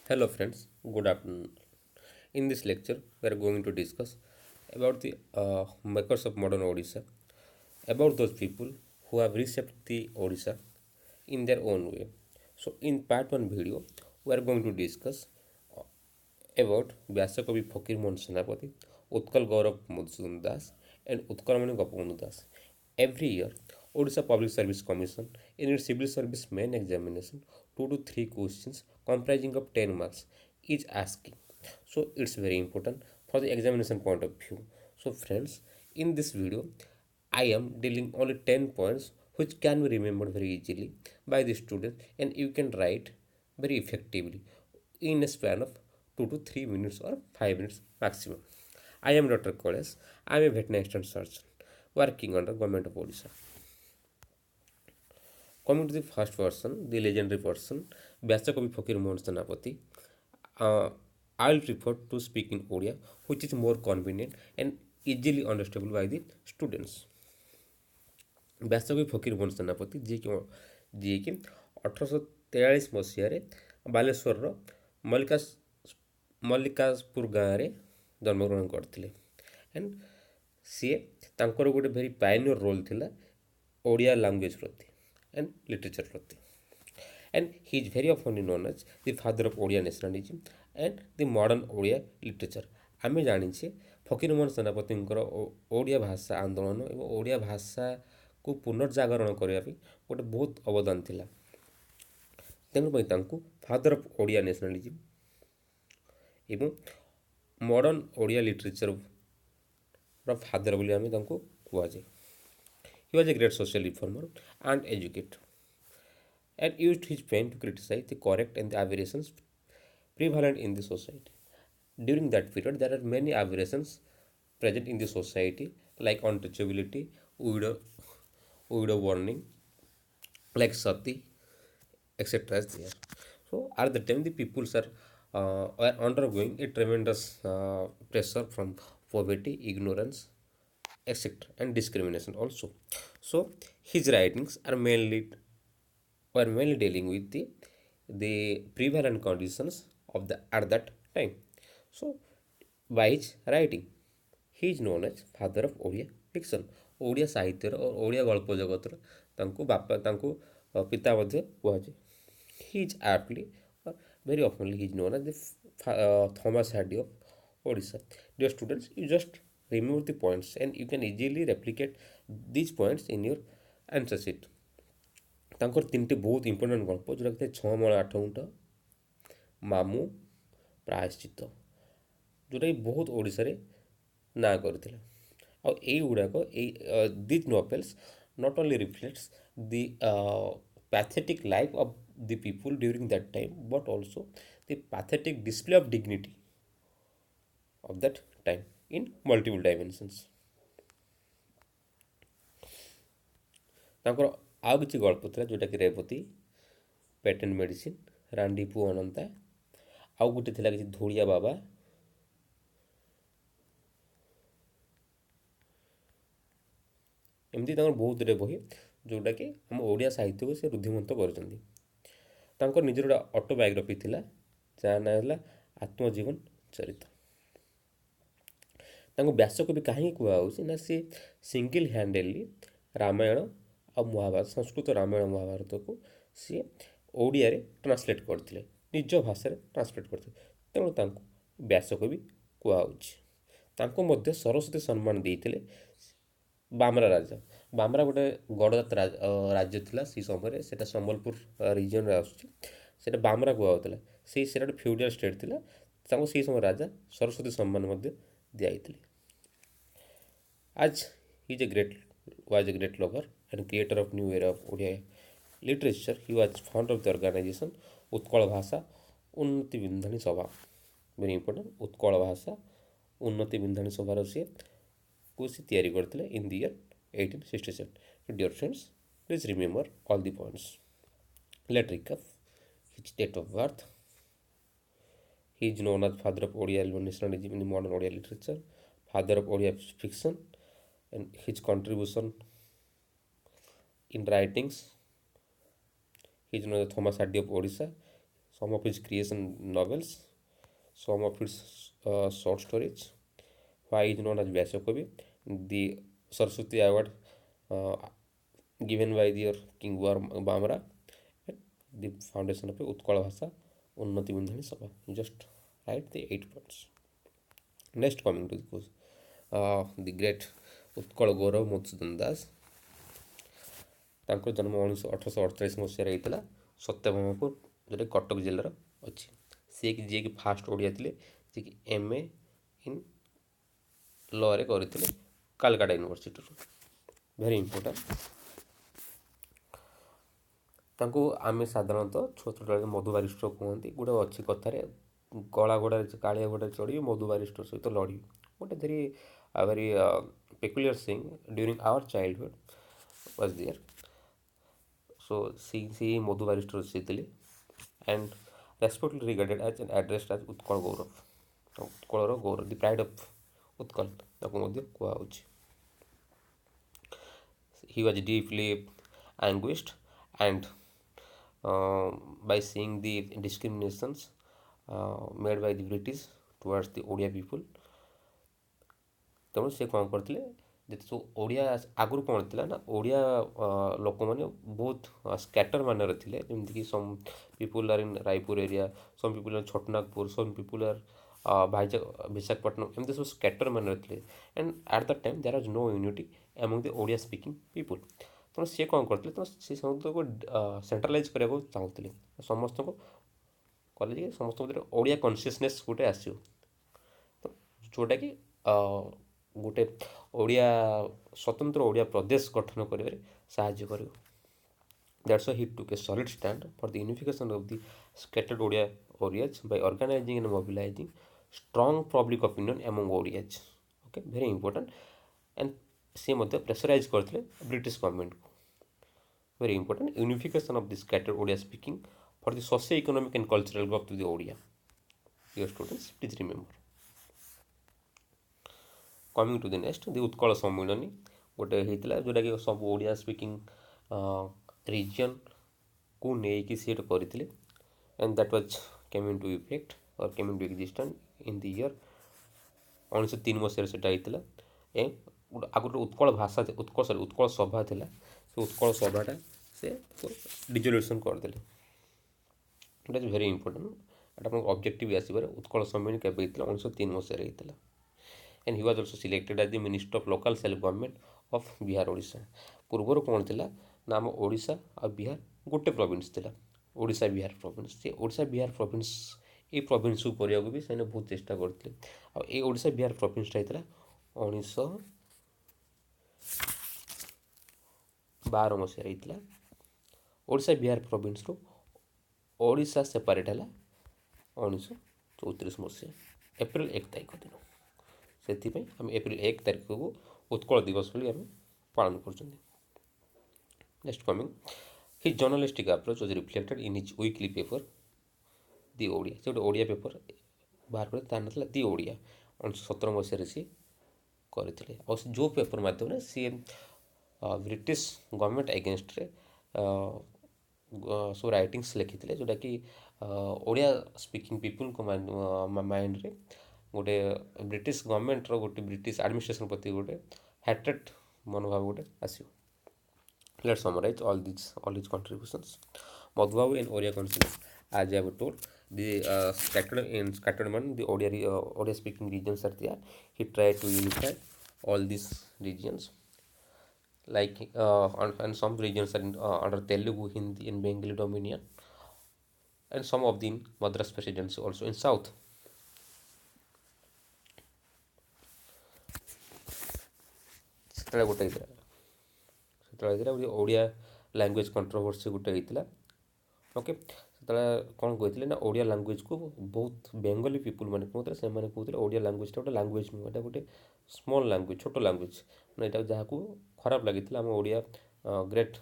Hello friends, good afternoon. In this lecture, we are going to discuss about the makers of modern Odisha, about those people who have reshaped the Odisha in their own way. So, in part 1 video, we are going to discuss about Vyasakavi Fakir Mohan Senapati, Utkal Gaurav Madhusudan Das, and Utkalamani Gopabandhu Das. Every year, Odisha Public Service Commission in its civil service main examination 2 to 3 questions comprising of 10 marks is asking. So it's very important for the examination point of view. So friends, in this video, I am dealing only 10 points which can be remembered very easily by the student and you can write very effectively in a span of 2 to 3 minutes or 5 minutes maximum. I am Dr. Koles. I am a veterinary assistant surgeon working under Government of Odisha. Coming to the first person, the legendary person, Vyasakavi Fakir Mohan Senapati, I'll prefer to speak in Odia, which is more convenient and easily understandable by the students. ବ୍ୟାସକବି ଫକୀର ମୋହନ ସେନାପତି ଯିଏକି 1843 ମସିହାରେ ବାଲେଶ୍ୱରର ମଲ୍ଲିକାସପୁର ଗାଁରେ ଜନ୍ମଗ୍ରହଣ କରିଥିଲେ and ସିଏ ତାଙ୍କର ଗୋଟେ very ପାଇନିୟର roll ଥିଲା ଓଡ଼ିଆ ଲାଙ୍ଗୁଏଜ୍ ପ୍ରତି ଆଣ୍ଡ ଲିଟରେଚର୍ ପ୍ରତି and he is very often known as the father of Odia nationalism and the modern Odia literature. ଆମେ ଜାଣିଛେ ଫକୀରମୋହନ ସେନାପତିଙ୍କର ଓଡ଼ିଆ ଭାଷା ଆନ୍ଦୋଳନ ଏବଂ ଓଡ଼ିଆ ଭାଷାକୁ ପୁନର୍ଜାଗରଣ କରିବା ପାଇଁ ଗୋଟେ ବହୁତ ଅବଦାନ ଥିଲା। ତେଣୁ ପାଇଁ ତାଙ୍କୁ ଫାଦର ଅଫ୍ ଓଡ଼ିଆ ନ୍ୟାସନାଲିଜିମ୍ ଏବଂ ମଡ଼ର୍ଣ୍ଣ ଓଡ଼ିଆ ଲିଟରେଚରର ଫାଦର ବୋଲି ଆମେ ତାଙ୍କୁ କୁହାଯାଏ। He was A great social reformer and educator and used his pen to criticize the correct and the aberrations prevalent in the society. During that period, there are many aberrations present in the society, like untouchability, widow warning, like sati, etc. is there. So, at the time, the peoples are undergoing a tremendous pressure from poverty, ignorance, etc., and discrimination also. So, his writings are were mainly dealing with the prevalent conditions of the at that time. So by his writing, he is known as father of Odia fiction. Odia ସାହିତ୍ୟର ଓଡ଼ିଆ ଗଳ୍ପ ଜଗତର ତାଙ୍କୁ ପିତା ମଧ୍ୟ କୁହାଯାଏ। He is aptly very oftenly he is known as the Thomas Hardy of Odisha. Dear students, you just remove the points and you can easily replicate these points in your answer sheet. ତାଙ୍କର ତିନିଟି ବହୁତ important ଗଳ୍ପ ଯେଉଁଟାକି ଥାଏ ଛଅ ମାଳ ଆଠ ଗୁଣ୍ଠ, ମାମୁଁ, ପ୍ରାୟଶ୍ଚିତ, ଯେଉଁଟାକି ବହୁତ ଓଡ଼ିଶାରେ ନାଁ କରିଥିଲା। ଆଉ ଏଇଗୁଡ଼ାକ these novels not only reflects the pathetic life of the people during that time but also the pathetic display of dignity of that time in multiple dimensions. ତାଙ୍କର ଆଉ କିଛି ଗଳ୍ପ ଥିଲା ଯେଉଁଟାକି ରେବତୀ, ପେଟେଣ୍ଟ ମେଡ଼ିସିନ, ରାଣ୍ଡି ପୁଅ ଅନନ୍ତା, ଆଉ ଗୋଟେ ଥିଲା କିଛି ଧୂଳିଆ ବାବା, ଏମିତି ତାଙ୍କର ବହୁତ ଗୁଡ଼ିଏ ବହି ଯେଉଁଟାକି ଆମ ଓଡ଼ିଆ ସାହିତ୍ୟକୁ ସେ ରୁଦ୍ଧିମନ୍ତ କରିଛନ୍ତି। ତାଙ୍କର ନିଜର ଗୋଟେ ଅଟୋବାୟୋଗ୍ରାଫି ଥିଲା ଯାହା ନାଁ ହେଲା ଆତ୍ମଜୀବନ ଚରିତ। ତାଙ୍କୁ ବ୍ୟାସକବି କାହିଁକି କୁହାହେଉଛି ନା ସେ ସିଙ୍ଗିଲ୍ ହ୍ୟାଣ୍ଡେଡ଼ଲି ରାମାୟଣ ଆଉ ମହାଭାରତ, ସଂସ୍କୃତ ରାମାୟଣ ମହାଭାରତକୁ ସିଏ ଓଡ଼ିଆରେ ଟ୍ରାନ୍ସଲେଟ୍ କରିଥିଲେ, ନିଜ ଭାଷାରେ ଟ୍ରାନ୍ସଲେଟ୍ କରିଥିଲେ, ତେଣୁ ତାଙ୍କୁ ବ୍ୟାସକବି କୁହାହେଉଛି। ତାଙ୍କୁ ମଧ୍ୟ ସରସ୍ୱତୀ ସମ୍ମାନ ଦେଇଥିଲେ ବାମରା ରାଜା। ବାମରା ଗୋଟେ ଗଡ଼ଜାତ ରାଜ୍ୟ ଥିଲା ସେଇ ସମୟରେ, ସେଇଟା ସମ୍ବଲପୁର ରିଜିଅନ୍ରେ ଆସୁଛି, ସେଇଟା ବାମରା କୁହାହେଉଥିଲା। ସେଇଟା ଗୋଟେ ଫ୍ୟୁଡାଲ ଷ୍ଟେଟ୍ ଥିଲା, ତାଙ୍କୁ ସେଇ ସମୟ ରାଜା ସରସ୍ୱତୀ ସମ୍ମାନ ମଧ୍ୟ ଦିଆଯାଇଥିଲେ। Was a great lover and creator of new era of Odia literature. He was fond of the organization Utkal Bhasha Unnati Bindhani Sabha. Very important. Utkal Bhasha Unnati Bindhani Sabha ସେ ତିଆରି କରିଥିଲେ in the year 1867. So dear friends, please remember all the points. Let's recap his date of birth. He is known as father of Odia nationalism in the modern Odia literature, father of Odia fiction, and his contribution in writings. He is known as Thomas Hardy of Odisha. some of his creation novels, some of his short stories, why he is known as Vyasakovi, the Saraswati Award uh, given by their King Bamra, and the foundation of Utkala Bhasha Unnati Bindhani Sabha. You just write the 8 points. Next, coming to the course, the great Utkal Gaurav Madhusudan Das. ତାଙ୍କର ଜନ୍ମ 1848 ମସିହାରେ ହେଇଥିଲା ସତ୍ୟଭାମାପୁର, ଯେଉଁଟାକି କଟକ ଜିଲ୍ଲାର ଅଛି। ସିଏ ଯିଏକି first Odia ଥିଲେ ଯିଏକି MA ଇନ୍ ଲରେ କରିଥିଲେ କାଲକାଟା ୟୁନିଭର୍ସିଟିରୁ। Very important. ତାଙ୍କୁ ଆମେ ସାଧାରଣତଃ ଛୋଟବେଳେ ମଧୁ ବାରିଷ୍ଟ କୁହନ୍ତି। ଗୋଟେ ଅଛି କଥାରେ, କଳା ଘୋଡ଼ାରେ କାଳିଆ ଘୋଡ଼ାରେ ଚଢ଼ିବି, ମଧୁ ବାରିଷ୍ଟ ସହିତ ଲଢ଼ିବି। ଗୋଟେ very peculiar thing during our childhood was there. So she Madhu Barrister ଥିଲେ and respectfully regarded as and addressed as Utkal Gaurav, ଉତ୍କଳର ଗୌରବ, the pride of ଉତ୍କଳ ତାକୁ ମଧ୍ୟ କୁହାହେଉଛି। He was deeply anguished and by seeing the discriminations made by the British towards the Odia people। ତେଣୁ ସେ କ'ଣ କରିଥିଲେ, ଯେତେ ସବୁ ଓଡ଼ିଆ ଆଗରୁ କ'ଣ ଥିଲା ନା, ଓଡ଼ିଆ ଲୋକମାନେ ବହୁତ ସ୍କାଟର ମାନର ଥିଲେ। ଯେମିତିକି some people are in Raipur area, some people are Chotanagpur, some people are Visakhapatnam, ଏମିତି ସବୁ ସ୍କାଟର ମାନର ଥିଲେ। And at the time there was no unity among the Odia speaking people. ତେଣୁ ସିଏ କ'ଣ କରିଥିଲେ, ତେଣୁ ସେ ସମସ୍ତଙ୍କୁ ସେଣ୍ଟ୍ରାଲାଇଜ୍ କରିବାକୁ ଚାହୁଁଥିଲେ। ସମସ୍ତଙ୍କୁ କଲେ ଯେ ସମସ୍ତଙ୍କ ଭିତରେ ଓଡ଼ିଆ କନସିୟସନେସ୍ ଗୋଟେ ଆସିବ, ଯେଉଁଟାକି ଗୋଟେ ଓଡ଼ିଆ ସ୍ୱତନ୍ତ୍ର ଓଡ଼ିଆ ପ୍ରଦେଶ ଗଠନ କରିବାରେ ସାହାଯ୍ୟ କରିବ। That's why he took a solid stand for the unification of the scattered Odia Oriyas by organising and mobilising strong public opinion among Odias. Okay, very important. And ସେ ମଧ୍ୟ ପ୍ରେସରାଇଜ୍ କରିଥିଲେ ବ୍ରିଟିଶ ଗଭର୍ଣ୍ଣମେଣ୍ଟକୁ। Very important, unification of the scattered Odia speaking for the socio economic and cultural growth of the Odia. Dear students, please remember. Coming to the next, the Utkal Sammilani ଗୋଟେ ହେଇଥିଲା, ଯେଉଁଟାକି ସବୁ Odia speaking ରିଜିଅନ୍କୁ ନେଇକି ସିଏ କରିଥିଲେ। And that was coming to effect or coming to existent in the year 1903 ମସିହାରେ ସେଇଟା ହେଇଥିଲା। ଆଗରୁ ଉତ୍କଳ ଭାଷା ଉତ୍କଳ ସଭା ଥିଲା, ସେ ଉତ୍କଳ ସଭାଟା ସେ ଡିଜଲ୍ୟୁସନ୍ କରିଦେଲେ। It is very important. ଏଇଟା ଆପଣଙ୍କ ଅବଜେକ୍ଟିଭ୍ ଆସିବାରେ ଉତ୍କଳ ସମ୍ମିଳନୀ କେବେ ହେଇଥିଲା, 1903 ମସିହାରେ ହେଇଥିଲା। and he was also selected as the Minister of Local Self Government of Bihar Odisha। ପୂର୍ବରୁ କ'ଣ ଥିଲା ନା, ଆମ ଓଡ଼ିଶା ଆଉ ବିହାର ଗୋଟେ ପ୍ରୋଭିନ୍ସ ଥିଲା, ଓଡ଼ିଶା ବିହାର ପ୍ରୋଭିନ୍ସ। ସେ ଓଡ଼ିଶା ବିହାର ପ୍ରୋଭିନ୍ସ, ଏଇ ପ୍ରୋଭିନ୍ସକୁ କରିବାକୁ ବି ସେମାନେ ବହୁତ ଚେଷ୍ଟା କରିଥିଲେ। ଆଉ ଏଇ ଓଡ଼ିଶା ବିହାର ପ୍ରୋଭିନ୍ସଟା ହେଇଥିଲା 1912 ମସିହାରେ ହେଇଥିଲା। ଓଡ଼ିଶା ବିହାର ପ୍ରୋଭିନ୍ସରୁ ଓଡ଼ିଶା ସେପାରେଟ୍ ହେଲା 1934 ମସିହା ଏପ୍ରିଲ 1 ତାରିଖ ଦିନ। ସେଥିପାଇଁ ଆମେ ଏପ୍ରିଲ 1 ତାରିଖକୁ ଉତ୍କଳ ଦିବସ ବୋଲି ଆମେ ପାଳନ କରୁଛନ୍ତି। Next coming, he journalistic approach was reflected in his weekly paper the Odia. ସେ ଗୋଟେ ଓଡ଼ିଆ ପେପର ବାହାର କରି, ତା ନାଁ ଥିଲା ଦି ଓଡ଼ିଆ। 1917 ମସିହାରେ ସିଏ କରିଥିଲେ। ଆଉ ଯେଉଁ ପେପର ମାଧ୍ୟମରେ ସିଏ ବ୍ରିଟିଶ ଗଭର୍ଣ୍ଣମେଣ୍ଟ ଏଗେନଷ୍ଟରେ ସବୁ ରାଇଟିଂସ୍ ଲେଖିଥିଲେ, ଯେଉଁଟାକି ଓଡ଼ିଆ ସ୍ପିକିଂ ପିପୁଲଙ୍କ ମାଇଣ୍ଡରେ ଗୋଟେ ବ୍ରିଟିଶ ଗଭର୍ଣ୍ଣମେଣ୍ଟର, ଗୋଟେ ବ୍ରିଟିଶ ଆଡ଼ମିନିଷ୍ଟ୍ରେସନ୍ ପ୍ରତି ଗୋଟେ ହ୍ୟାଟ୍ରେଟ୍ ମନୋଭାବ ଗୋଟେ ଆସିବ। Let's summarise all these contributions. Madhubabu in Oriya consciousness, as I have told, the scattered man, the Oriya speaking regions are there. He tried to unify all these regions, like and some regions are under Telugu, Hindi and Bengali dominion, and some of the Madras presidency also in south. ସେତେବେଳେ ଗୋଟେ Odia language controversy ଗୋଟେ ହେଇଥିଲା। Okay, ସେତେବେଳେ କ'ଣ କହିଥିଲେ ନା, ଓଡ଼ିଆ ଲାଙ୍ଗୁଏଜକୁ ବହୁତ Bengali people ମାନେ କହୁଥିଲେ, ସେମାନେ କହୁଥିଲେ ଓଡ଼ିଆ ଲାଙ୍ଗୁଏଜଟା ଗୋଟେ ଲାଙ୍ଗୁଏଜ ନୁହେଁ, ଏଇଟା ଗୋଟେ ସ୍ମଲ୍ ଲାଙ୍ଗୁଏଜ, ଛୋଟ ଲାଙ୍ଗୁଏଜ। ମାନେ ଏଇଟା ଯାହାକୁ ଖରାପ ଲାଗିଥିଲା ଆମ ଓଡ଼ିଆ ଗ୍ରେଟ୍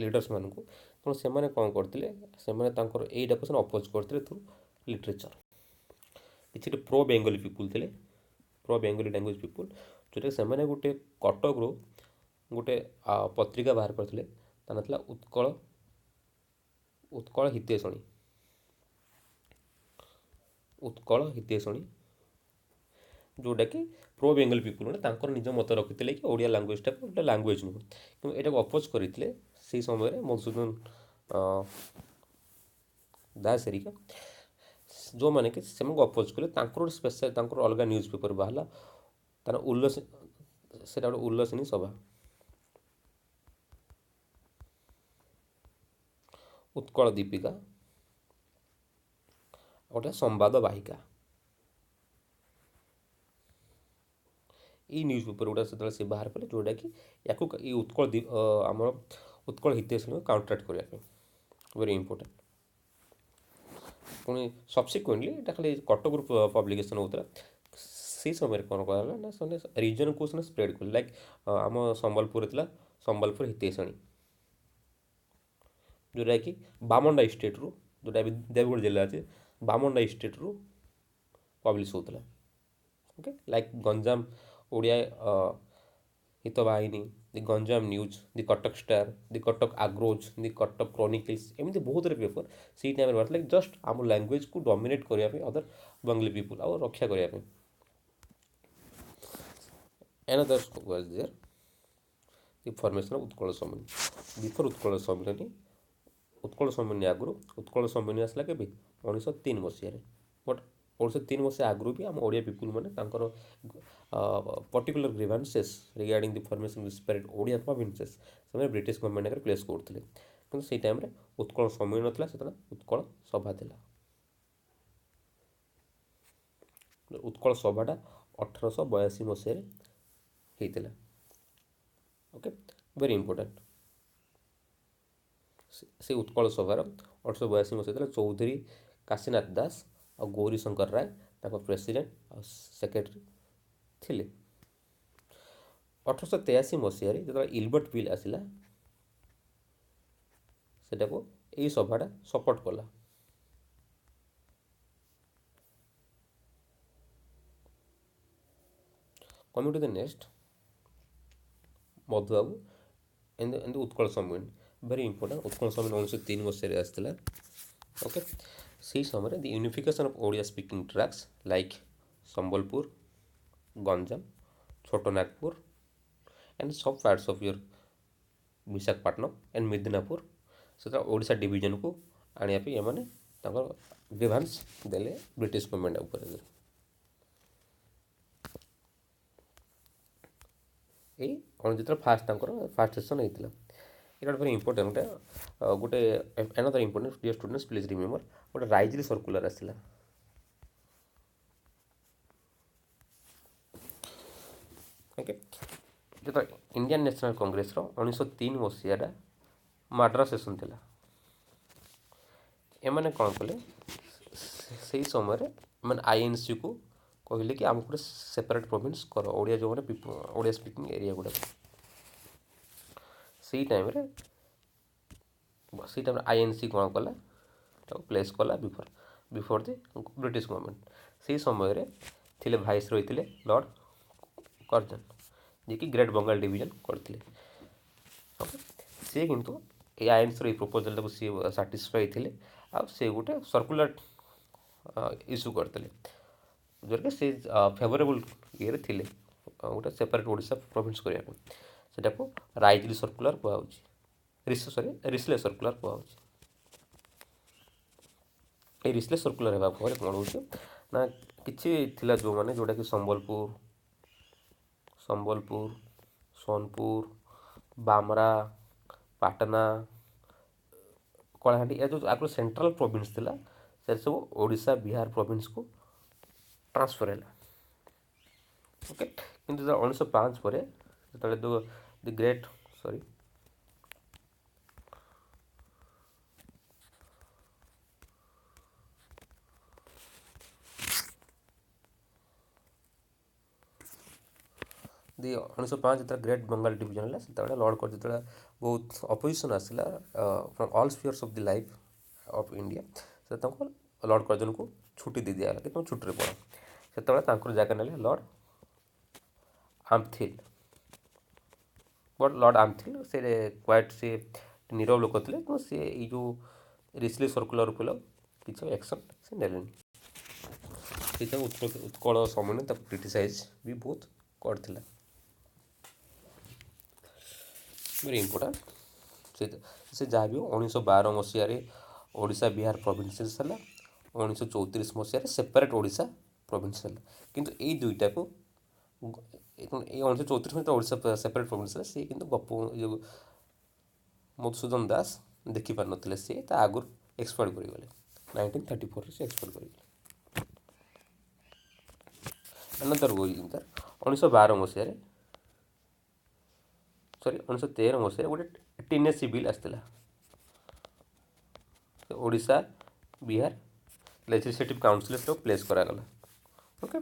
ଲିଡର୍ସ ମାନଙ୍କୁ। ତେଣୁ ସେମାନେ କ'ଣ କରିଥିଲେ, ସେମାନେ ତାଙ୍କର ଏଇଟାକୁ ସେମାନେ ଅପୋଜ କରିଥିଲେ ଥ୍ରୁ ଲିଟରେଚର। କିଛି ପ୍ରୋ ବେଙ୍ଗଲୀ ପିପୁଲ୍ ଥିଲେ, ପ୍ରୋ ବେଙ୍ଗଲୀ ଲାଙ୍ଗୁଏଜ ପିପୁଲ୍, ଯେଉଁଟାକି ସେମାନେ ଗୋଟେ କଟକରୁ ଗୋଟେ ପତ୍ରିକା ବାହାର କରିଥିଲେ, ତା ନାଁ ଥିଲା ଉତ୍କଳ ହିତେଶଣୀ। ଉତ୍କଳ ହିତେଶଣୀ, ଯେଉଁଟାକି ପ୍ରୋ ବେଙ୍ଗଲ ପିପୁଲ୍ ମାନେ ତାଙ୍କର ନିଜ ମତ ରଖିଥିଲେ କି ଓଡ଼ିଆ ଲାଙ୍ଗୁଏଜଟାକୁ ଗୋଟେ ଲାଙ୍ଗୁଏଜ ନୁହେଁ, କିନ୍ତୁ ଏଇଟାକୁ ଅପୋଜ କରିଥିଲେ ସେଇ ସମୟରେ ମଧୁସୂଦନ ଦାସ ହେରିକା, ଯେଉଁମାନେ କି ସେମାନଙ୍କୁ ଅପୋଜ କଲେ। ତାଙ୍କର ଗୋଟେ ସ୍ପେଶାଲ, ତାଙ୍କର ଅଲଗା ନ୍ୟୁଜ୍ ପେପର ବାହାରିଲା, ତାର ସେଇଟା ଗୋଟେ ଉଲ୍ଲସିନୀ ସଭା। ଉତ୍କଳ ଦୀପିକା ଗୋଟେ ସମ୍ବାଦ ବାହିକା। ଏଇ ନ୍ୟୁଜ୍ ପେପର ଗୁଡ଼ା ସେତେବେଳେ ସେ ବାହାର କଲେ, ଯେଉଁଟାକି ୟାକୁ ଏଇ ଆମର ଉତ୍କଳ ହିତେଶଣୀକୁ କାଉଣ୍ଟରାକ୍ଟ କରିବା ପାଇଁ, ଭେରି ଇମ୍ପୋର୍ଟାଣ୍ଟ। ପୁଣି ସବସିକ୍ୱେଣ୍ଟଲି ଏଇଟା ଖାଲି କଟକରୁ ପବ୍ଲିକେସନ୍ ହେଉଥିଲା। ସେଇ ସମୟରେ କ'ଣ କରାଗଲା ନା, ସେମାନେ ରିଜନକୁ ସେମାନେ ସ୍ପ୍ରେଡ଼ କଲେ। ଲାଇକ୍ ଆମ ସମ୍ବଲପୁରରେ ଥିଲା ସମ୍ବଲପୁର ହିତେଶଣୀ, ଯେଉଁଟାକି ବାମଣ୍ଡା ଷ୍ଟେଟ୍ରୁ, ଯେଉଁଟା ଏବେ ଦେବଗଡ଼ ଜିଲ୍ଲା ଅଛି, ବାମଣ୍ଡା ଷ୍ଟେଟ୍ରୁ ପବ୍ଲିଶ ହେଉଥିଲା। ଓକେ, ଲାଇକ୍ ଗଞ୍ଜାମ ଓଡ଼ିଆ ହିତବାହିନୀ, ଦି ଗଞ୍ଜାମ ନ୍ୟୁଜ୍, ଦି କଟକ ଷ୍ଟାର, ଦି କଟକ ଆଗ୍ରୋଜ, ଦି କଟକ କ୍ରୋନିକଲ୍ସ, ଏମିତି ବହୁତ ଗୁଡ଼େ ପେପର ସେଇ ଟାଇମ୍ରେ ବାହାରିଥିଲା, ଜଷ୍ଟ ଆମ ଲାଙ୍ଗୁଏଜକୁ ଡମିନେଟ୍ କରିବା ପାଇଁ ଅଦର ବେଙ୍ଗଲି ପିପୁଲ୍, ଆଉ ରକ୍ଷା କରିବା ପାଇଁ। Another was there, the formation of Utkal ସମ୍ମିଳନୀ। ବିଫୋର ଉତ୍କଳ ସମ୍ମିଳନୀ, ଉତ୍କଳ ସମ୍ମିଳନୀ ଆଗରୁ, ଉତ୍କଳ ସମ୍ମିଳନୀ ଆସିଲା କେବେ 1903 ମସିହାରେ। ବଟ୍ 1903 ମସିହା ଆଗରୁ ବି ଆମ ଓଡ଼ିଆ ପିପୁଲ୍ ମାନେ ତାଙ୍କର ପର୍ଟିକୁଲାର ଗ୍ରିଭାନ୍ସେସ୍ ରିଗାର୍ଡ଼ିଂ ଦି ଫର୍ମେସନ୍ ଡିସ୍ପାରେଟ୍ ଓଡ଼ିଆ ପ୍ରୋଭିନ୍ସେସ୍ ସେମାନେ ବ୍ରିଟିଶ ଗଭର୍ଣ୍ଣମେଣ୍ଟ ଆଗରେ ପ୍ଲେସ୍ କରୁଥିଲେ। କିନ୍ତୁ ସେଇ ଟାଇମ୍ରେ ଉତ୍କଳ ସମ୍ମିଳନୀ ନଥିଲା, ସେତେବେଳେ ଉତ୍କଳ ସଭା ଥିଲା। ଉତ୍କଳ ସଭାଟା 1882 ମସିହାରେ ହେଇଥିଲା। Okay, very important. ସେ ଉତ୍କଳ ସଭାର 1882 ମସିହା ଥିଲା। ଚୌଧୁରୀ କାଶୀନାଥ ଦାସ ଆଉ ଗୌରୀ ଶଙ୍କର ରାୟ ତାଙ୍କ ପ୍ରେସିଡେଣ୍ଟ ଆଉ ସେକ୍ରେଟାରୀ ଥିଲେ। 1883 ମସିହାରେ ଯେତେବେଳେ ଇଲବର୍ଟ ବିଲ୍ ଆସିଲା, ସେଟାକୁ ଏଇ ସଭାଟା ସପୋର୍ଟ କଲା। Coming to the next, Madhubabu ଏମିତି ଉତ୍କଳ ସମ୍ମିଳନୀ, ଭେରି ଇମ୍ପୋର୍ଟାଣ୍ଟ। ଉତ୍କଳ ସମ୍ମିଳନୀ 1903 ମସିହାରେ ଆସିଥିଲା। ଓକେ, ସେଇ ସମୟରେ the unification of Odia speaking tracts like Sambalpur, Ganjam, Chotanagpur and sub parts of your Visakhapatnam and Midnapore, ସେତେବେଳେ ଓଡ଼ିଶା ଡିଭିଜନକୁ ଆଣିବା ପାଇଁ ଏମାନେ ତାଙ୍କର ଗ୍ରିଭାନ୍ସ ଦେଲେ ବ୍ରିଟିଶ ଗଭର୍ଣ୍ଣମେଣ୍ଟ ଉପରେ। ଏଇ ଯେତେବେଳେ ତାଙ୍କର ଫାର୍ଷ୍ଟ ସେସନ୍ ହେଇଥିଲା। ଏଇଟା ଭେରି ଇମ୍ପୋର୍ଟାଣ୍ଟ। ଗୋଟେ another important, dear students please remember, ଗୋଟେ ରାଇଜଲି ସର୍କୁଲାର ଆସିଥିଲା। ଓକେ, ଯେତେବେଳେ ଇଣ୍ଡିଆନ୍ ନ୍ୟାସନାଲ୍ କଂଗ୍ରେସର 1903 ମସିହାଟା ମାଡ୍ରାସ ସେସନ୍ ଥିଲା। ଏମାନେ କ'ଣ କଲେ, ସେଇ ସମୟରେ ଏମାନେ ଆଇଏନ୍ସିକୁ କହିଲେ କି ଆମକୁ ଗୋଟେ ସେପାରେଟ୍ ପ୍ରୋଭିନ୍ସ କର, ଓଡ଼ିଆ ଯେଉଁମାନେ ଓଡ଼ିଆ ସ୍ପିକିଂ ଏରିଆ ଗୁଡ଼ାକ। ସେଇ ଟାଇମ୍ରେ ଆଇଏନ୍ସି କ'ଣ କଲା, ତାକୁ ପ୍ଲେସ୍ କଲା ବିଫୋର୍ ଦି ବ୍ରିଟିଶ ଗଭର୍ଣ୍ଣମେଣ୍ଟ। ସେଇ ସମୟରେ ଥିଲେ ଭାଇସ୍ ରହିଥିଲେ ଲର୍ଡ଼ କର୍ଜନ, ଯିଏକି ଗ୍ରେଟ୍ ବେଙ୍ଗଲ ଡିଭିଜନ୍ କରିଥିଲେ। ସିଏ କିନ୍ତୁ ଏଇ ଆଇଏନ୍ସିର ଏଇ ପ୍ରପୋଜାଲଟାକୁ ସିଏ ସାଟିସ୍ଫାଇ ଥିଲେ, ଆଉ ସେ ଗୋଟେ ସର୍କୁଲାର ଇସ୍ୟୁ କରିଥିଲେ, ଯେଉଁଟାକି ସେ ଫେଭରେବୁଲ୍ ଇଏରେ ଥିଲେ ଗୋଟେ ସେପାରେଟ୍ ଓଡ଼ିଶା ପ୍ରୋଭିନ୍ସ କରିବା ପାଇଁ। ସେଟାକୁ ରାଇଜଲି ସର୍କୁଲାର କୁହାହେଉଛି, ରିସ୍ଲେ ସର୍କୁଲାର କୁହାହେଉଛି। ଏଇ ରିସ୍ଲେ ସର୍କୁଲାର ହେବା ପରେ କ'ଣ ହେଉଛି ନା, କିଛି ଥିଲା ଯେଉଁମାନେ, ଯେଉଁଟାକି ସମ୍ବଲପୁର, ସୋନପୁର, ବାମରା, ପାଟନା, କଳାହାଣ୍ଡି, ଏ ଯେଉଁ ଆଗରୁ ସେଣ୍ଟ୍ରାଲ ପ୍ରୋଭିନ୍ସ ଥିଲା, ସେ ସବୁ ଓଡ଼ିଶା ବିହାର ପ୍ରୋଭିନ୍ସକୁ ଟ୍ରାନ୍ସଫର୍ ହେଲା। ଓକେ, କିନ୍ତୁ 1905 ପରେ ଯେତେବେଳେ ଦି ଗ୍ରେଟ୍ ଦି 1905 ଯେତେବେଳେ ଗ୍ରେଟ୍ ବେଙ୍ଗଲ ଡିଭିଜନ୍ ହେଲା, ସେତେବେଳେ ଲର୍ଡ଼ କର୍ଜନ ଯେତେବେଳେ ବହୁତ ଅପୋଜିସନ୍ ଆସିଲା from all spheres of the life of India, ସେ ତାଙ୍କୁ ଲର୍ଡ଼ କର୍ଜନକୁ ଛୁଟି ଦେଇ ଦିଆଗଲା କି ତୁମେ ଛୁଟିରେ ପଡ଼। ସେତେବେଳେ ତାଙ୍କର ଜାଗା ନେଲେ ଲର୍ଡ଼ ଆମଥିଲ୍। ବଟ୍ ଲର୍ଡ଼ ଆମଥିଲ୍ ସେ କ୍ୱାଇଟ୍ ସେ ନୀରବ ଲୋକ ଥିଲେ, କିନ୍ତୁ ସେ ଏଇ ଯେଉଁ ରିସ୍ଲେ ସର୍କୁଲାର ଉପରେ କିଛି ଆକ୍ସନ୍ ସେ ନେଲେନି। ସେଇଥିପାଇଁ ଉତ୍କଳ ସମୟ ତାକୁ କ୍ରିଟିସାଇଜ୍ ବି ବହୁତ କରିଥିଲା। Very important. ସେ ଯାହା ବି 1912 ମସିହାରେ ଓଡ଼ିଶା ବିହାର ପ୍ରୋଭିନ୍ସେସ୍ ହେଲା, 1934 ମସିହାରେ ସେପାରେଟ୍ ଓଡ଼ିଶା ପ୍ରୋଭିନ୍ସ ହେଲା। କିନ୍ତୁ ଏଇ ଦୁଇଟାକୁ ଏଇ 1934 ମସିହାରେ ଓଡ଼ିଶା ସେପାରେଟ୍ ପ୍ରୋଭିନ୍ସ ହେଲା, ସିଏ କିନ୍ତୁ ଯେଉଁ ମଧୁସୂଦନ ଦାସ ଦେଖିପାରିନଥିଲେ, ସିଏ ତା ଆଗରୁ ଏକ୍ସପାର୍ଟ କରିଗଲେ। 1934ରେ ସେ ଏକ୍ସପାର୍ଟ କରିଗଲେ। ଅନନ୍ତର 1912 ମସିହାରେ 1913 ମସିହାରେ ଗୋଟେ ଟେନେସି ବିଲ୍ ଆସିଥିଲା। ଓଡ଼ିଶା ବିହାର ଲେଜିସ୍ଲେଟିଭ୍ କାଉନସିଲ୍ରେ ତାକୁ ପ୍ଲେସ୍ କରାଗଲା। ଓକେ,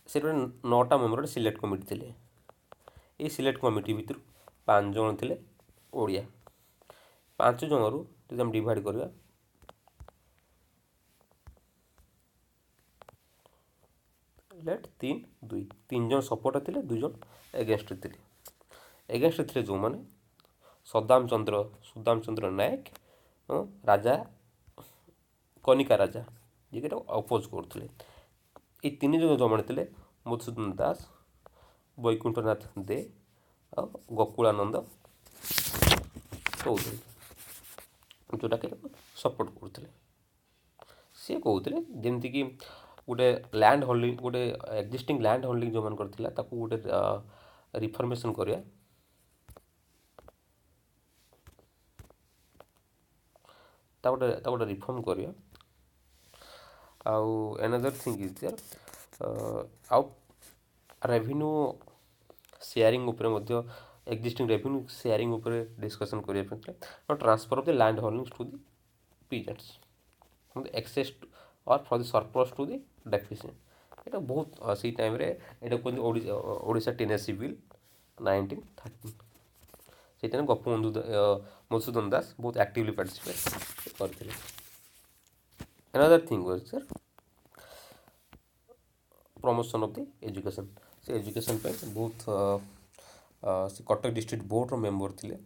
ସେଠି ଗୋଟେ 9ଟା ମେମ୍ବର ସିଲେକ୍ଟ କମିଟି ଥିଲେ। ଏଇ ସିଲେକ୍ଟ କମିଟି ଭିତରୁ 5 ଜଣ ଥିଲେ ଓଡ଼ିଆ। 5 ଜଣରୁ ଯଦି ଆମେ ଡିଭାଇଡ଼ କରିବା, ଲେଟ୍ 3 2 3 ଜଣ ସପୋର୍ଟ ଥିଲେ, 2 ଜଣ ଏଗେନଷ୍ଟରେ ଥିଲେ। ଏଗେନଷ୍ଟରେ ଥିଲେ ଯେଉଁମାନେ ସୁଦାମ ଚନ୍ଦ୍ର ନାୟକ ରାଜା କନିକା ରାଜା, ଯିଏକି ତାକୁ ଅପୋଜ୍ କରୁଥିଲେ। ଏଇ 3 ଜଣ ଯେଉଁମାନେ ଥିଲେ ମଧୁସୂଦନ ଦାସ, ବୈକୁଣ୍ଠନାଥ ଦେ ଆଉ ଗୋକୁଳାନନ୍ଦ ଚୌଧୁରୀ, ଯେଉଁଟାକି ତାକୁ ସପୋର୍ଟ କରୁଥିଲେ। ସିଏ କହୁଥିଲେ ଯେମିତିକି ଗୋଟେ ଲ୍ୟାଣ୍ଡ ହୋଲ୍ଡିଂ, ଗୋଟେ ଏକ୍ଜିଷ୍ଟିଂ ଲ୍ୟାଣ୍ଡ ହୋଲ୍ଡିଂ ଯେଉଁମାନଙ୍କର ଥିଲା ତାକୁ ଗୋଟେ ରିଫର୍ମେସନ୍ କରିବା, ତାକୁ ଗୋଟେ ରିଫର୍ମ କରିବା। ଆଉ ଏନଦର ଥିଙ୍ଗ ଇଜ୍ ଦେୟାର, ଆଉ ରେଭିନ୍ୟୁ ସେୟାରିଂ ଉପରେ ମଧ୍ୟ, ଏକ୍ଜିଷ୍ଟିଂ ରେଭିନ୍ୟୁ ସେୟାରିଂ ଉପରେ ଡିସ୍କସନ୍ କରିବା ପାଇଁ ଥିଲା। ଆଉ transfer of the land holdings to the peasants, excess or for the surplus to the deficient. ଏଇଟା ବହୁତ ସେଇ ଟାଇମ୍ରେ ଏଇଟା କୁହନ୍ତି ଓଡ଼ିଶା ଟେନେସି ବିଲ୍ 1913। ସେଇ ଟାଇମ୍ରେ ଗୋପବନ୍ଧୁ ମଧୁସୂଦନ ଦାସ ବହୁତ ଆକ୍ଟିଭଲି ପାର୍ଟିସିପେଟ୍ କରିଥିଲେ। Another thing was sir, promotion of the education. ସେ ଏଜୁକେସନ୍ ପାଇଁ ବହୁତ ସେ କଟକ ଡିଷ୍ଟ୍ରିକ୍ଟ ବୋର୍ଡ଼ର ମେମ୍ବର ଥିଲେ।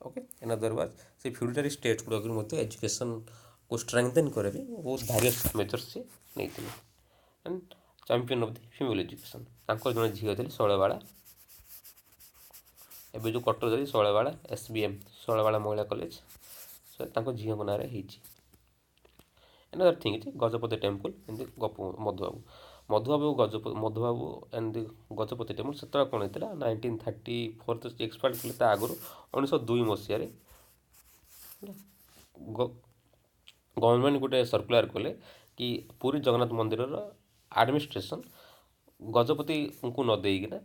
ଓକେ, ଏନଦର ୱାଜ୍ ସେ ଫ୍ୟୁଡାରୀ ଷ୍ଟେଟ୍ ଗୁଡ଼ାକରୁ ମଧ୍ୟ ଏଜୁକେସନ୍କୁ ଷ୍ଟ୍ରେଙ୍ଗଥେନ୍ କରିବା ପାଇଁ ବହୁତ ଭାରିୟସ୍ ମେଜର୍ସ ସେ ନେଇଥିଲେ। And champion of the female education, ତାଙ୍କର ଜଣେ ଝିଅ ଥିଲେ ଶୈଳବାଳା। ଏବେ ଯେଉଁ କଟକ ଯାଇ ଶୈଳବାଳା SBM ଶୈଳବାଳା ମହିଳା କଲେଜ, ତାଙ୍କ ଝିଅଙ୍କ ନାଁରେ ହେଇଛି। ଏନଦର ଥିଙ୍ଗ ଅଛି ଗଜପତି ଟେମ୍ପଲ୍, ଏମିତି ମଧୁବାବୁ ଏମିତି ଗଜପତି ଟେମ୍ପଲ୍। ସେତେବେଳେ କ'ଣ ହେଇଥିଲା, 1934 ତ ଏକ୍ସପାର୍ଟ ଥିଲେ, ତା ଆଗରୁ 1902 ମସିହାରେ ଗଭର୍ଣ୍ଣମେଣ୍ଟ ଗୋଟେ ସର୍କୁଲାର କଲେ କି ପୁରୀ ଜଗନ୍ନାଥ ମନ୍ଦିରର ଆଡ଼ମିନିଷ୍ଟ୍ରେସନ୍ ଗଜପତିଙ୍କୁ ନ ଦେଇକିନା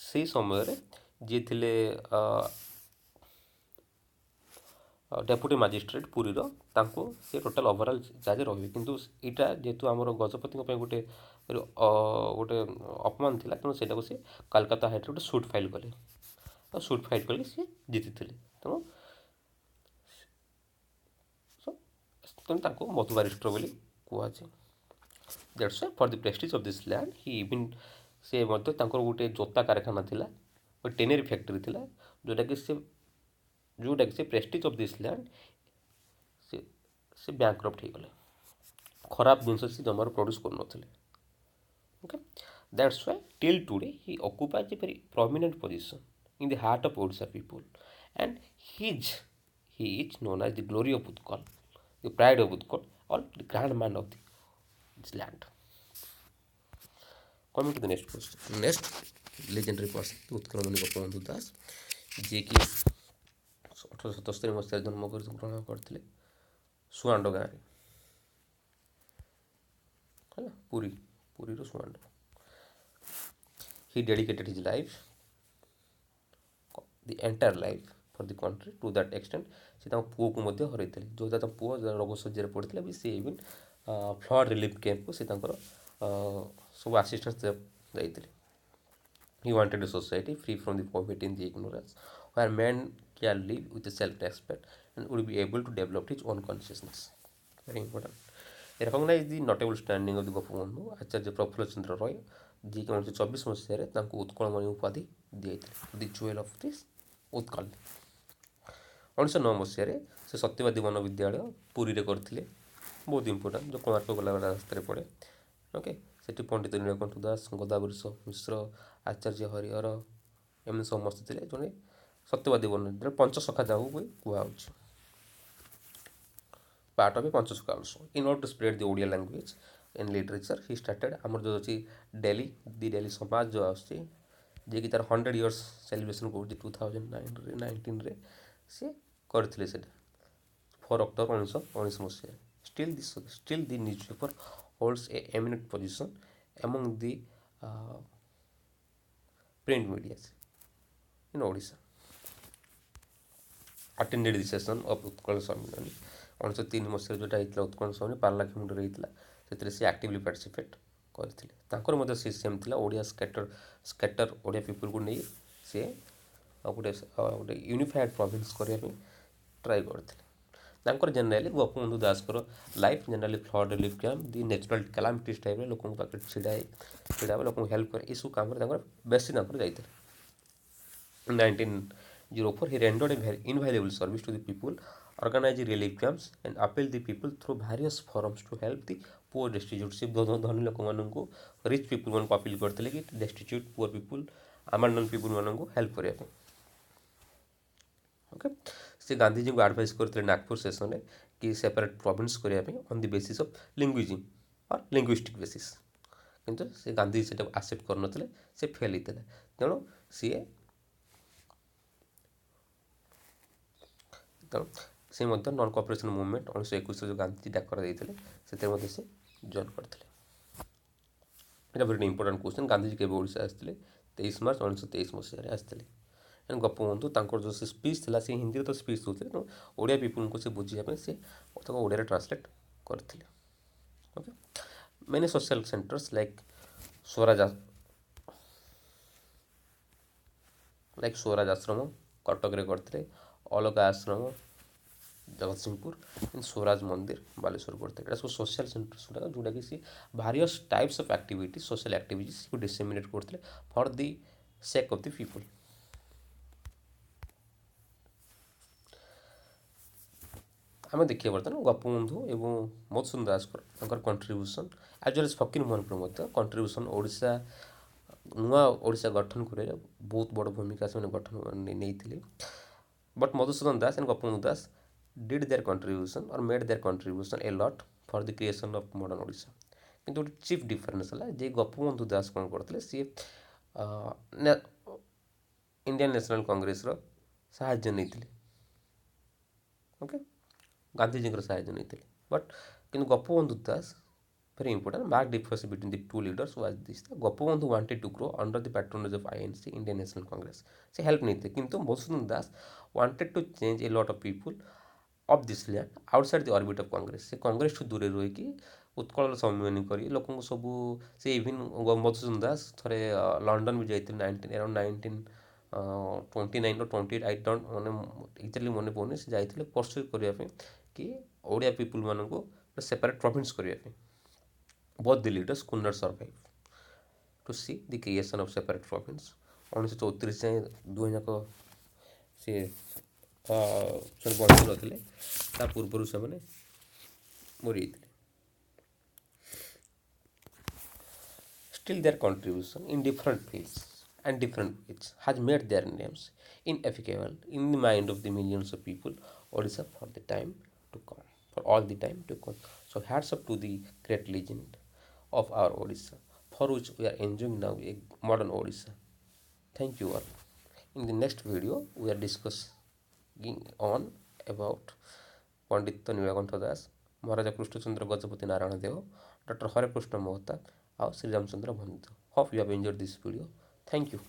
ସେଇ ସମୟରେ ଯିଏ ଥିଲେ ଡେପୁଟି ମାଜିଷ୍ଟ୍ରେଟ୍ ପୁରୀର, ତାଙ୍କୁ ସେ ଟୋଟାଲ୍ ଓଭରାଲ୍ ଚାର୍ଜ ରହିବେ। କିନ୍ତୁ ଏଇଟା ଯେହେତୁ ଆମର ଗଜପତିଙ୍କ ପାଇଁ ଗୋଟେ ଅପମାନ ଥିଲା, ତେଣୁ ସେଇଟାକୁ ସେ କାଲକାତା ହାଇଟ୍ରେ ଗୋଟେ ସୁଟ୍ ଫାଇଲ୍ କଲେ। ଆଉ ସୁଟ୍ ଫାଇଲ୍ କରିକି ସିଏ ଜିତିଥିଲେ। ତେଣୁ ତାଙ୍କୁ ମଧୁ ବାରିଷ୍ଟର ବୋଲି କୁହାଯାଏ। That's Y for the prestige of this land Hi even, ସେ ମଧ୍ୟ ତାଙ୍କର ଗୋଟେ ଜୋତା କାରଖାନା ଥିଲା, ଗୋଟେ ଟେନେରୀ ଫ୍ୟାକ୍ଟ୍ରି ଥିଲା, ଯେଉଁଟାକି ସେ ପ୍ରେଷ୍ଟିଜ୍ ଅଫ୍ ଦିସ୍ ଲ୍ୟାଣ୍ଡ ସେ ବ୍ୟାଙ୍କରପ୍ଟ ହେଇଗଲେ। ଖରାପ ଜିନିଷ ସେ ଜମାରୁ ପ୍ରଡ୍ୟୁସ୍ କରୁନଥିଲେ। Okay, that's why till today he occupies a very prominent position in the heart of Odisha people, and he is known as the glory of Utkal, the pride of Utkal, or the grand man of this land. Coming to the next question, next legendary person Utkalmani Gopabandhu Das, ଯିଏକି 1877 ମସିହାରେ ଜନ୍ମଗ୍ରହଣ କରିଥିଲେ ସୁଆଣ୍ଡ ଗାଁରେ, ହେଲା ପୁରୀର Suando. He dedicated his life, the entire life for the country to that extent. ସେ ତାଙ୍କ ପୁଅକୁ ମଧ୍ୟ ହରାଇଥିଲେ, ଯେଉଁଟା ତାଙ୍କ ପୁଅ ରୋଗ ଶଯ୍ୟାରେ ପଡ଼ିଥିଲା ବି ସେ ଇଭିନ୍ ଫ୍ଲଡ୍ ରିଲିଫ୍ କ୍ୟାମ୍ପକୁ ସେ ତାଙ୍କର ସବୁ ଆସିଷ୍ଟାନ୍ସ ଦେଇଥିଲେ। He wanted a society free from the poverty in the ignorance, where men can live with a self-respect and would be able to develop his own consciousness. Very important. Recognize the notable standing of the Gopabandhu Acharya Prafulla Chandra Ray, ଯିଏକି 1924 ମସିହାରେ ତାଙ୍କୁ ଉତ୍କଳମଣି ଉପାଧି ଦିଆଯାଇଥିଲା, the jewel of this Utkal. 1909 ମସିହାରେ ସେ ସତ୍ୟବାଦୀ ବନ ବିଦ୍ୟାଳୟ ପୁରୀରେ କରିଥିଲେ, ବହୁତ ଇମ୍ପୋର୍ଟାଣ୍ଟ, ଯେଉଁ କୋଣାର୍କ ଗଲାବେଳେ ରାସ୍ତାରେ ପଡ଼େ। ଓକେ, ସେଠି ପଣ୍ଡିତ ନୀଳକଣ୍ଠ ଦାସ, ଗୋଦାବରୀଶ ମିଶ୍ର, ଆଚାର୍ଯ୍ୟ ହରିହର ଏମିତି ସମସ୍ତେ ଥିଲେ। ଜଣେ ସତ୍ୟବାଦୀ ବର୍ଣ୍ଣ ପଞ୍ଚସଖା ଯାହାକୁ ବି କୁହାହେଉଛି। Part of a Panchasakha also. In order to spread the Odia language in literature he started ଆମର ଯେଉଁ ଅଛି ଡେଲି ଦି ଡେଲି ସମାଜ ଯେଉଁ ଆସୁଛି, ଯିଏକି ତାର 100 ଇୟର୍ସ ସେଲିବ୍ରେସନ୍ କରୁଛି 2019ରେ ସେ କରିଥିଲେ ସେଇଟା 4 ଅକ୍ଟୋବର 1919 ମସିହାରେ। Still the newspaper holds a eminent position among the print media in Odisha. Attended the session of Utkal ସମ୍ମିଳନୀ 1903 ମସିହାରେ ଯେଉଁଟା ହେଇଥିଲା ଉତ୍କଳ ସମ୍ମିଳନୀ ପାର୍ଲାଖେମୁଣ୍ଡରେ ହେଇଥିଲା, ସେଥିରେ ସେ ଆକ୍ଟିଭଲି ପାର୍ଟିସିପେଟ୍ କରିଥିଲେ। ତାଙ୍କର ମଧ୍ୟ ସିଷ୍ଟମ୍ ଥିଲା ଓଡ଼ିଆ ସ୍କାଟର ଓଡ଼ିଆ ପିପୁଲକୁ ନେଇ ସେ ଗୋଟେ ୟୁନିଫାଏଡ଼ ପ୍ରୋଭିନ୍ସ କରିବା ପାଇଁ ଟ୍ରାଏ କରିଥିଲେ। ତାଙ୍କର ଜେନେରାଲି ଗୋପବନ୍ଧୁ ଦାସଙ୍କର life generally flood relief camp, the natural calamities ଟାଇପ୍ରେ ଲୋକଙ୍କ ପାଖରେ ଛିଡ଼ା ହେବା ଲୋକଙ୍କୁ ହେଲ୍ପ କରେ, ଏସବୁ କାମରେ ତାଙ୍କର ବେଶୀ ତାଙ୍କର ଯାଇଥିଲେ। 1904 he rendered a very invaluable service to the people, organized relief camps and appealed the people through various forums to help the poor destitute। ସେ ଧନୀ ଲୋକମାନଙ୍କୁ ରିଚ୍ ପିପୁଲମାନଙ୍କୁ ଅପିଲ୍ କରିଥିଲେ କି ଡେଷ୍ଟିଚ୍ୟୁଟ୍ ପୁଅର୍ ପିପୁଲ୍ ଆବାଣ୍ଡନ୍ ପିପୁଲମାନଙ୍କୁ ହେଲ୍ପ କରିବା ପାଇଁ। ଓକେ, ସେ ଗାନ୍ଧିଜୀଙ୍କୁ advice କରିଥିଲେ ନାଗପୁର ସେସନରେ କି ସେପାରେଟ୍ ପ୍ରୋଭିନ୍ସ କରିବା ପାଇଁ on the basis of linguism or linguistic basis, କିନ୍ତୁ ସେ ଗାନ୍ଧିଜୀ ସେଟାକୁ ଆକ୍ସେପ୍ଟ କରିନଥିଲେ, ସେ ଫେଲ୍ ହେଇଥିଲେ। ତେଣୁ ସେ ମଧ୍ୟ ନନ୍ କୋଅପରେସନ୍ ମୁଭମେଣ୍ଟ 1921ରେ ଯେଉଁ ଗାନ୍ଧିଜୀ ଡାକରା ଦେଇଥିଲେ ସେଥିରେ ମଧ୍ୟ ସେ ଜଏନ୍ କରିଥିଲେ। ଏଇଟା ଭେରି ଇମ୍ପୋର୍ଟାଣ୍ଟ କ୍ୱେଶ୍ଚନ୍। ଗାନ୍ଧିଜୀ କେବେ ଓଡ଼ିଶା ଆସିଥିଲେ? 23 ମାର୍ଚ୍ଚ 1923 ମସିହାରେ ଆସିଥିଲେ। ଏଣ୍ଡ ଗୋପବନ୍ଧୁ ତାଙ୍କର ଯେଉଁ ସେ ସ୍ପିଚ୍ ଥିଲା, ସେ ହିନ୍ଦୀରେ ତ ସ୍ପିଚ୍ ଦେଉଥିଲେ, ତେଣୁ ଓଡ଼ିଆ ପିପୁଲଙ୍କୁ ସେ ବୁଝିବା ପାଇଁ ସେ ତାକୁ ଓଡ଼ିଆରେ ଟ୍ରାନ୍ସଲେଟ୍ କରିଥିଲେ। Okay, many social centres Swaraj Ashram କଟକରେ କରିଥିଲେ, ଅଲଗା ଆଶ୍ରମ ଜଗତସିଂହପୁର, ସ୍ୱରାଜ ମନ୍ଦିର ବାଲେଶ୍ୱର କରିଥିଲେ। ଏଇଟା ସବୁ ସୋସିଆଲ ସେଣ୍ଟର୍ସ ଗୁଡ଼ାକ ଯେଉଁଟାକି ସେ various types of activity social ଆକ୍ଟିଭିଟିସ୍କୁ ଡିସେମିନେଟ୍ କରୁଥିଲେ for the sake of the people. ଆମେ ଦେଖିବା ବର୍ତ୍ତମାନ ଗୋପବନ୍ଧୁ ଏବଂ ମଧୁସୂଦନ ଦାସଙ୍କର ତାଙ୍କର contribution as well as Fakir ମୋହନଙ୍କର ମଧ୍ୟ କଣ୍ଟ୍ରିବ୍ୟୁସନ୍ ନୂଆ ଓଡ଼ିଶା ଗଠନ କରିବାରେ ବହୁତ ବଡ଼ ଭୂମିକା ସେମାନେ ଗଠନ ନେଇଥିଲେ। But Madhusudan Das and Gopabandhu Das did their contribution or made their contribution a lot for the creation of modern Odisha। କିନ୍ତୁ ଗୋଟେ ଚିଫ୍ ଡିଫରେନ୍ସ ହେଲା ଯେ ଗୋପବନ୍ଧୁ ଦାସ କ'ଣ କରିଥିଲେ, ସିଏ ଇଣ୍ଡିଆନ୍ ନ୍ୟାସନାଲ୍ କଂଗ୍ରେସର ସାହାଯ୍ୟ ନେଇଥିଲେ। ଓକେ, ଗାନ୍ଧିଜୀଙ୍କର ସାହାଯ୍ୟ ନେଇଥିଲେ। ବଟ୍ କିନ୍ତୁ Gopabandhu Das very important marked difference between the two leaders was this: Gopabandhu wanted to grow under the patronage of INC, Indian National Congress। ସେ ହେଲ୍ପ ନେଇଥିଲେ, କିନ୍ତୁ Madhusudan Das wanted to change a lot of people of this land outside the orbit of Congress। ସେ କଂଗ୍ରେସଠୁ ଦୂରରେ ରହିକି ଉତ୍କଳର ସମ୍ମିଳନୀ କରି ଲୋକଙ୍କୁ ସବୁ ସେ ଇଭିନ୍ ମଧୁସୂଦନ ଦାସ ଥରେ ଲଣ୍ଡନ ବି ଯାଇଥିଲେ around 1929 or 28, I don't exactly ମନେ ପଡ଼ୁନି। ସେ ଯାଇଥିଲେ ପରସ୍ୟୁ କରିବା ପାଇଁ କି ଓଡ଼ିଆ ପିପୁଲମାନଙ୍କୁ ସେପାରେଟ୍ ପ୍ରୋଭିନ୍ସ କରିବା ପାଇଁ। Both the leaders could not survive to see the creation of separate province। 1934 ଯାଏଁ ଦୁଇ ଯାକ ସେ ବଞ୍ଚି ନଥିଲେ, ତା ପୂର୍ବରୁ ସେମାନେ ମରିଯାଇଥିଲେ। Still their contribution in different fields and different ways has made their names ineffaceable in the mind of the millions of people Odisha for the time to come, for all the time to come। So hats up to the great legend of our Odisha, for which we are enjoying now a modern Odisha। Thank you all। In the next video we are discussing on about Pandit Nilakantha Das, Maharaja Krushnachandra Gajapati Narayan Deb, doctor Hare Krushna Mahtab और Shri Ramchandra Bhanj. Hope you have enjoyed this video. Thank you.